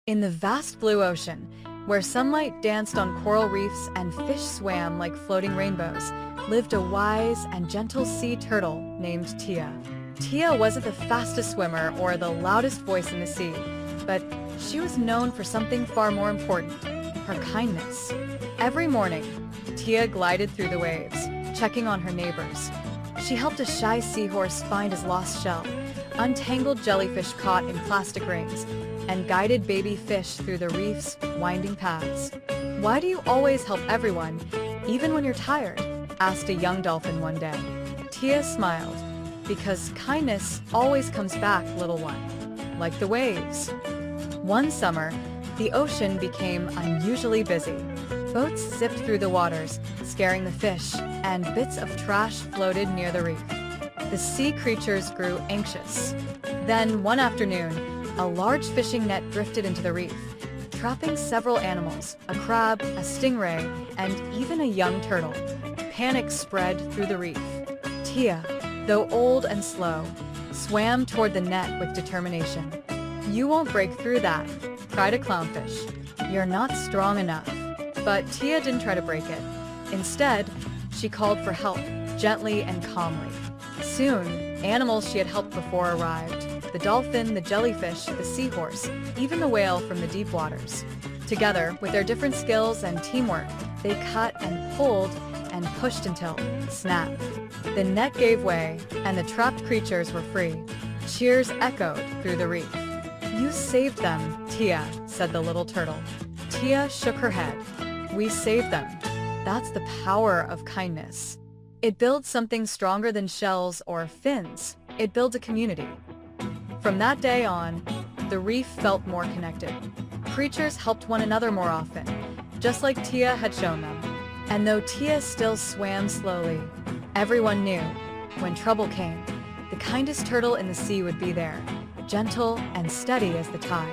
In the vast blue ocean, where sunlight danced on coral reefs and fish swam like floating rainbows, lived a wise and gentle sea turtle named Tia. Tia wasn't the fastest swimmer or the loudest voice in the sea, but she was known for something far more important, her kindness. Every morning, Tia glided through the waves, checking on her neighbors. She helped a shy seahorse find his lost shell, untangled jellyfish caught in plastic rings, and guided baby fish through the reef's winding paths. "Why do you always help everyone, even when you're tired?" asked a young dolphin one day. Tia smiled, "Because kindness always comes back, little one, like the waves." One summer, the ocean became unusually busy. Boats zipped through the waters, scaring the fish, and bits of trash floated near the reef. The sea creatures grew anxious. Then, one afternoon, a large fishing net drifted into the reef, trapping several animals, a crab, a stingray, and even a young turtle. Panic spread through the reef. Tia, though old and slow, swam toward the net with determination. "You won't break through that," cried a clownfish. "You're not strong enough." But Tia didn't try to break it. Instead, she called for help, gently and calmly. Soon, animals she had helped before arrived. The dolphin, the jellyfish, the seahorse, even the whale from the deep waters. Together, with their different skills and teamwork, they cut and pulled and pushed until, snap, the net gave way and the trapped creatures were free. Cheers echoed through the reef. "You saved them, Tia," said the little turtle. Tia shook her head. "We saved them. That's the power of kindness. It builds something stronger than shells or fins. It builds a community." From that day on, the reef felt more connected. Creatures helped one another more often, just like Tia had shown them. And though Tia still swam slowly, everyone knew, when trouble came, the kindest turtle in the sea would be there, gentle and steady as the tide.